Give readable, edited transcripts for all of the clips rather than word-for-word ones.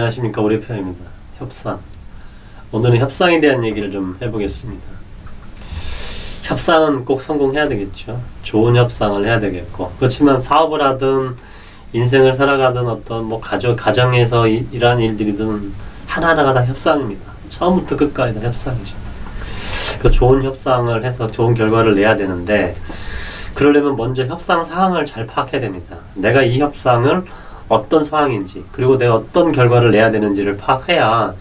안녕하십니까. 오리표입니다. 협상. 오늘은 협상에 대한 얘기를 좀 해보겠습니다. 협상은 꼭 성공해야 되겠죠. 좋은 협상을 해야 되겠고, 그렇지만 사업을 하든 인생을 살아가든 어떤 뭐 가정에서 일하는 일들이든 하나하나가 다 협상입니다. 처음부터 끝까지 다 협상이죠. 그 좋은 협상을 해서 좋은 결과를 내야 되는데, 그러려면 먼저 협상 상황을 잘 파악해야 됩니다. 내가 이 협상을 어떤 상황인지, 그리고 내가 어떤 결과를 내야 되는지를 파악해야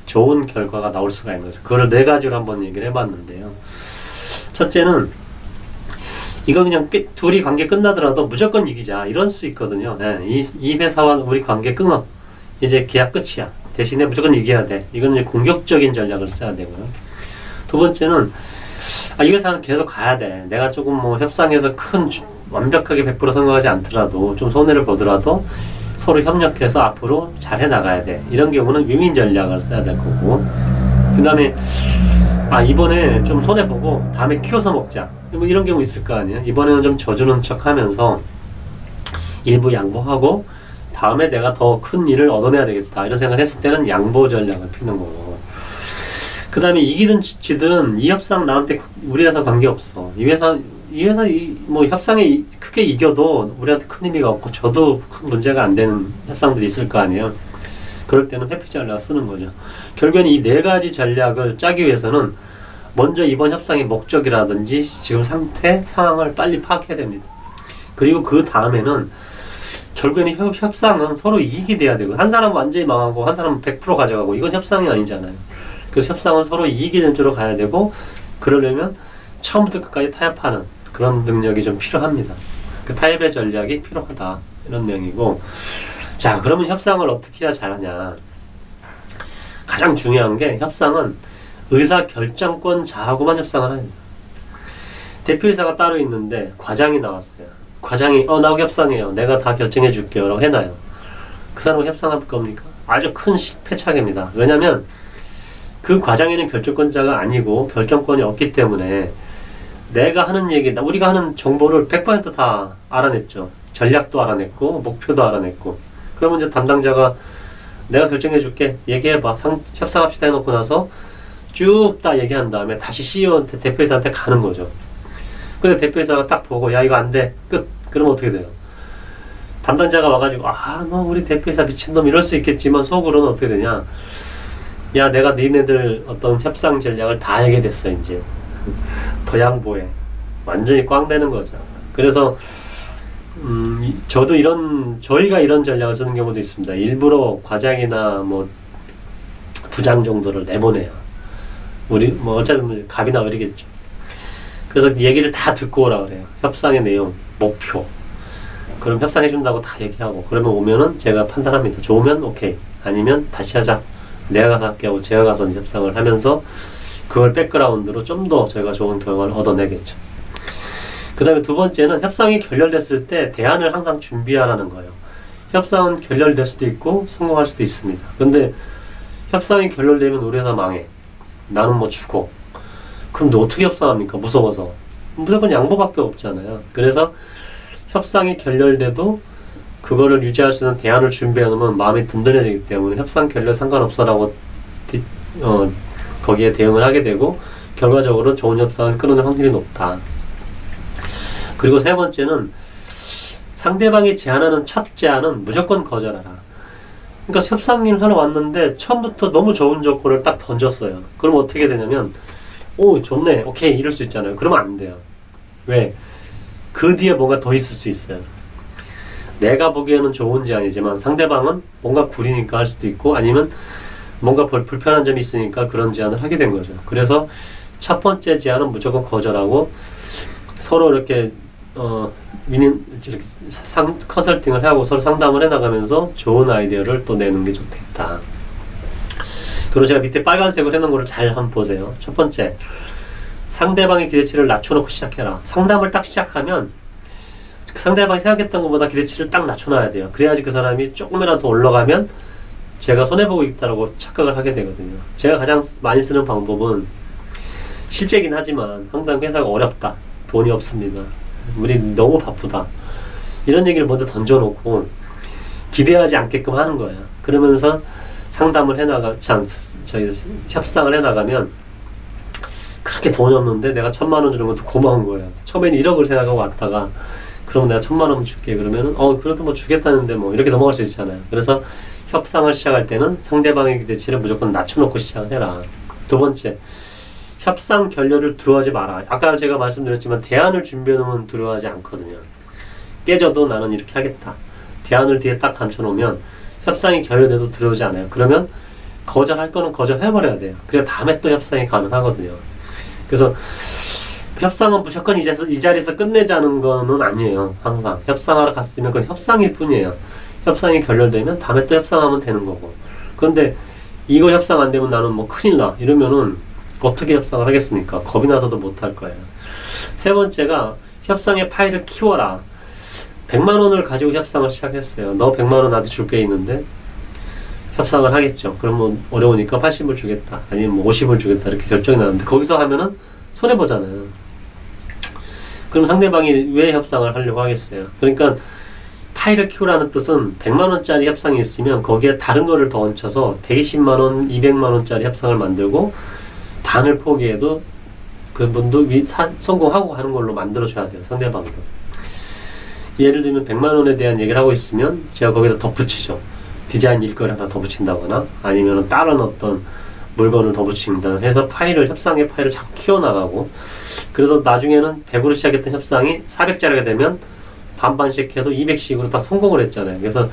좋은 결과가 나올 수가 있는 거죠. 그걸 네 가지로 한번 얘기를 해봤는데요. 첫째는 이거 그냥 둘이 관계 끝나더라도 무조건 이기자, 이럴 수 있거든요. 네, 이 회사와 우리 관계 끊어, 이제 계약 끝이야, 대신에 무조건 이겨야 돼. 이건 이제 공격적인 전략을 써야 되고요. 두 번째는 이 회사는 계속 가야 돼. 내가 조금 뭐 협상에서 완벽하게 100% 성공하지 않더라도 좀 손해를 보더라도 서로 협력해서 앞으로 잘 해나가야 돼. 이런 경우는 위민 전략을 써야 될 거고, 그 다음에 이번에 좀 손해보고 다음에 키워서 먹자, 뭐 이런 경우 있을 거 아니에요. 이번에는 좀 져주는 척 하면서 일부 양보하고 다음에 내가 더 큰 일을 얻어내야 되겠다, 이런 생각을 했을 때는 양보 전략을 피는 거고, 그 다음에 이기든 지든 이 협상 나한테 우리 회사 관계없어. 이 회사 뭐 협상에 크게 이겨도 우리한테 큰 의미가 없고 저도 큰 문제가 안 되는 협상들이 있을 거 아니에요. 그럴 때는 회피 전략을 쓰는 거죠. 결국에는 이 네 가지 전략을 짜기 위해서는 먼저 이번 협상의 목적이라든지 지금 상황을 빨리 파악해야 됩니다. 그리고 그 다음에는 결국에는 협상은 서로 이익이 돼야 되고, 한 사람은 완전히 망하고 한 사람은 100% 가져가고, 이건 협상이 아니잖아요. 그래서 협상은 서로 이익이 되는 쪽으로 가야 되고, 그러려면 처음부터 끝까지 타협하는 그런 능력이 좀 필요합니다. 그 타협의 전략이 필요하다, 이런 내용이고, 자, 그러면 협상을 어떻게 해야 잘하냐. 가장 중요한 게, 협상은 의사결정권 자하고만 협상을 합니다. 대표이사가 따로 있는데 과장이 나왔어요. 과장이 나하고 협상해요, 내가 다 결정해 줄게요 라고 해놔요. 그 사람과 협상할 겁니까? 아주 큰 패착입니다. 왜냐면 그 과장에는 결정권자가 아니고 결정권이 없기 때문에 내가 하는 얘기, 우리가 하는 정보를 100% 다 알아냈죠. 전략도 알아냈고 목표도 알아냈고, 그러면 이제 담당자가 내가 결정해 줄게, 얘기해봐, 협상합시다 해놓고 나서 쭉 다 얘기한 다음에 다시 CEO한테, 대표이사한테 가는 거죠. 근데 대표이사가 딱 보고 야 이거 안 돼, 끝. 그러면 어떻게 돼요? 담당자가 와가지고 뭐 우리 대표이사 미친놈 이럴 수 있겠지만 속으로는 어떻게 되냐, 야 내가 니네들 어떤 협상 전략을 다 알게 됐어, 이제 더 양보해. 완전히 꽝 되는 거죠. 그래서 저희가 이런 전략을 쓰는 경우도 있습니다. 일부러 과장이나 뭐 부장 정도를 내보내요. 우리 뭐 어차피 갑이나 어리겠죠. 그래서 얘기를 다 듣고 오라 그래요. 협상의 내용, 목표. 그럼 협상해준다고 다 얘기하고, 그러면 오면은 제가 판단합니다. 좋으면 오케이, 아니면 다시 하자, 내가 가서 할게 하고 제가 가서 협상을 하면서 그걸 백그라운드로 좀 더 저희가 좋은 결과를 얻어내겠죠. 그 다음에 두 번째는 협상이 결렬됐을 때 대안을 항상 준비하라는 거예요. 협상은 결렬될 수도 있고 성공할 수도 있습니다. 근데 협상이 결렬되면 우리 회사 망해, 나는 뭐 죽어. 그럼 너 어떻게 협상합니까? 무서워서. 무조건 양보밖에 없잖아요. 그래서 협상이 결렬돼도 그거를 유지할 수 있는 대안을 준비해 놓으면 마음이 든든해지기 때문에 협상 결렬 상관없어라고 거기에 대응을 하게 되고, 결과적으로 좋은 협상을 끌어낼 확률이 높다. 그리고 세 번째는 상대방이 제안하는 첫 제안은 무조건 거절하라. 그러니까 협상을 하러 왔는데 처음부터 너무 좋은 조건을 딱 던졌어요. 그럼 어떻게 되냐면 좋네, 오케이, 이럴 수 있잖아요. 그러면 안 돼요. 왜? 그 뒤에 뭔가 더 있을 수 있어요. 내가 보기에는 좋은 제안이지만 상대방은 뭔가 구리니까 할 수도 있고, 아니면 뭔가 불편한 점이 있으니까 그런 제안을 하게 된 거죠. 그래서 첫 번째 제안은 무조건 거절하고, 서로 이렇게 컨설팅을 하고 서로 상담을 해나가면서 좋은 아이디어를 또 내는 게 좋겠다. 그리고 제가 밑에 빨간색으로 해놓은 거를 잘 한번 보세요. 첫 번째, 상대방의 기대치를 낮춰놓고 시작해라. 상담을 딱 시작하면 상대방이 생각했던 것보다 기대치를 딱 낮춰놔야 돼요. 그래야지 그 사람이 조금이라도 더 올라가면 제가 손해보고 있다라고 착각을 하게 되거든요. 제가 가장 많이 쓰는 방법은, 실제긴 하지만 항상 회사가 어렵다, 돈이 없습니다, 우리 너무 바쁘다, 이런 얘기를 먼저 던져놓고 기대하지 않게끔 하는 거예요. 그러면서 상담을 저희 협상을 해나가면 그렇게 돈이 없는데 내가 1,000만 원 주는 것도 고마운 거예요. 처음에는 1억을 생각하고 왔다가 그럼 내가 1,000만 원 줄게 그러면은 그래도 뭐 주겠다는데 뭐 이렇게 넘어갈 수 있잖아요. 그래서 협상을 시작할 때는 상대방의 기대치를 무조건 낮춰놓고 시작을 해라. 두 번째, 협상 결렬을 두려워하지 마라. 아까 제가 말씀드렸지만 대안을 준비해놓으면 두려워하지 않거든요. 깨져도 나는 이렇게 하겠다. 대안을 뒤에 딱 감춰놓으면 협상이 결렬돼도 두려워하지 않아요. 그러면 거절할 거는 거절해버려야 돼요. 그래야 다음에 또 협상이 가능하거든요. 그래서 협상은 무조건 이 자리에서 끝내자는 거는 아니에요. 항상 협상하러 갔으면 그건 협상일 뿐이에요. 협상이 결렬되면 다음에 또 협상하면 되는 거고. 그런데 이거 협상 안 되면 나는 뭐 큰일 나 이러면은 어떻게 협상을 하겠습니까? 겁이 나서도 못 할 거예요. 세 번째가 협상의 파일을 키워라. 100만 원을 가지고 협상을 시작했어요. 너 100만 원 나한테 줄 게 있는데 협상을 하겠죠. 그러면 어려우니까 80을 주겠다. 아니면 뭐 50을 주겠다. 이렇게 결정이 나는데 거기서 하면은 손해보잖아요. 그럼 상대방이 왜 협상을 하려고 하겠어요? 그러니까 파일을 키우라는 뜻은 100만 원짜리 협상이 있으면 거기에 다른 거를 더 얹혀서 120만 원, 200만 원짜리 협상을 만들고 반을 포기해도 그분도 성공하고 하는 걸로 만들어줘야 돼요. 상대방도. 예를 들면 100만 원에 대한 얘기를 하고 있으면 제가 거기다 덧붙이죠. 디자인 일거리 하나 더 붙인다거나 아니면 다른 어떤 물건을 더 붙인다 해서 협상의 파일을 자꾸 키워나가고 그래서 나중에는 100으로 시작했던 협상이 400짜리가 되면 반반씩 해도 200씩으로 다 성공을 했잖아요. 그래서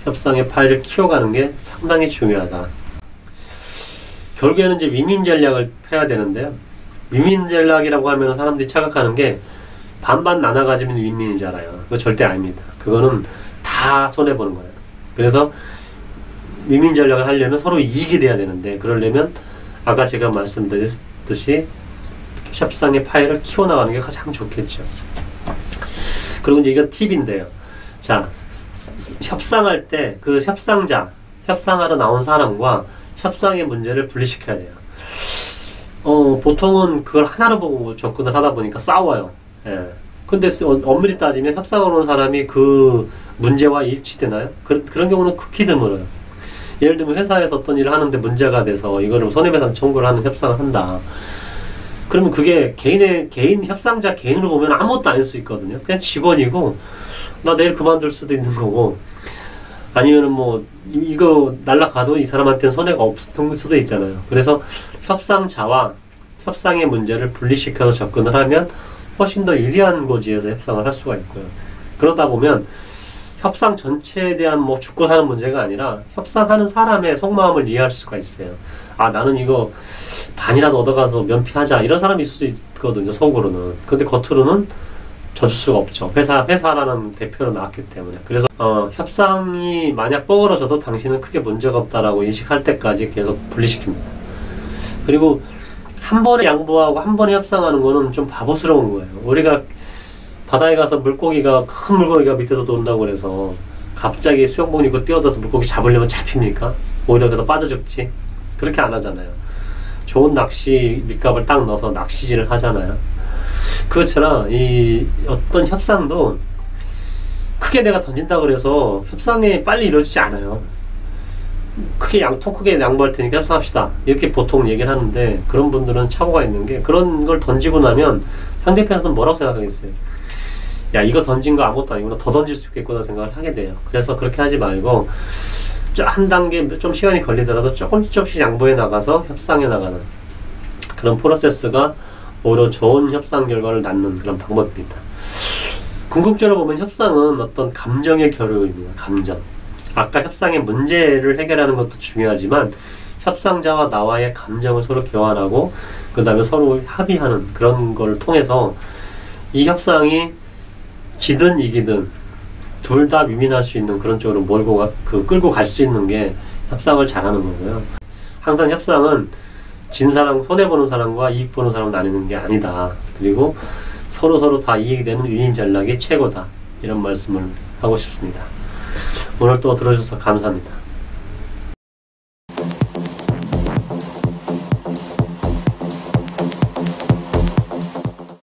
협상의 파일을 키워가는 게 상당히 중요하다. 결국에는 이제 윈윈 전략을 해야 되는데요. 윈윈 전략이라고 하면 사람들이 착각하는 게 반반 나눠가지면 윈윈이잖아요. 그거 절대 아닙니다. 그거는 다 손해보는 거예요. 그래서 윈윈 전략을 하려면 서로 이익이 돼야 되는데 그러려면 아까 제가 말씀드렸듯이 협상의 파일을 키워나가는 게 가장 좋겠죠. 그리고 이제 이거 팁인데요. 자, 협상할 때 그 협상하러 나온 사람과 협상의 문제를 분리시켜야 돼요. 보통은 그걸 하나로 보고 접근을 하다 보니까 싸워요. 예. 근데 엄밀히 따지면 협상하러 온 사람이 그 문제와 일치되나요? 그런 경우는 극히 드물어요. 예를 들면 회사에서 어떤 일을 하는데 문제가 돼서 이거를 손해배상 청구를 하는 협상을 한다. 그러면 그게 개인 협상자 개인으로 보면 아무것도 아닐 수 있거든요. 그냥 직원이고 나 내일 그만둘 수도 있는 거고 아니면은 뭐 이거 날라가도 이 사람한테는 손해가 없을 수도 있잖아요. 그래서 협상자와 협상의 문제를 분리시켜서 접근을 하면 훨씬 더 유리한 고지에서 협상을 할 수가 있고요. 그러다 보면 협상 전체에 대한 뭐 죽고 사는 문제가 아니라 협상하는 사람의 속마음을 이해할 수가 있어요. 아, 나는 이거 반이라도 얻어가서 면피하자 이런 사람이 있을 수 있거든요. 속으로는. 근데 겉으로는 져줄 수가 없죠. 회사라는 대표로 나왔기 때문에. 그래서 협상이 만약 뻐그러져도 당신은 크게 문제가 없다라고 인식할 때까지 계속 분리시킵니다. 그리고 한 번에 양보하고 한 번에 협상하는 거는 좀 바보스러운 거예요. 우리가 바다에 가서 큰 물고기가 밑에서 논다고 그래서 갑자기 수영복 입고 뛰어들어서 물고기 잡으려면 잡힙니까? 오히려 그래서 빠져 죽지. 그렇게 안 하잖아요. 좋은 낚시 밑값을 딱 넣어서 낚시질을 하잖아요. 그것처럼 이 어떤 협상도 크게 내가 던진다고 그래서 협상이 빨리 이루어지지 않아요. 통 크게 양보할 테니까 협상합시다. 이렇게 보통 얘기를 하는데 그런 분들은 착오가 있는 게 그런 걸 던지고 나면 상대편에서는 뭐라고 생각하겠어요? 야, 이거 던진 거 아무것도 아니구나. 더 던질 수 있겠구나 생각을 하게 돼요. 그래서 그렇게 하지 말고 한 단계 좀 시간이 걸리더라도 조금씩 양보해 나가서 협상해 나가는 그런 프로세스가 오히려 좋은 협상 결과를 낳는 그런 방법입니다. 궁극적으로 보면 협상은 어떤 감정의 교류입니다. 감정. 아까 협상의 문제를 해결하는 것도 중요하지만 협상자와 나와의 감정을 서로 교환하고 그 다음에 서로 합의하는 그런 걸 통해서 이 협상이 지든 이기든 둘 다 위민할 수 있는 그런 쪽으로 끌고 갈 수 있는 게 협상을 잘하는 거고요. 항상 협상은 진 사람, 손해보는 사람과 이익 보는 사람 나뉘는 게 아니다. 그리고 서로 다 이익이 되는 윈윈 전략이 최고다. 이런 말씀을 하고 싶습니다. 오늘 또 들어주셔서 감사합니다.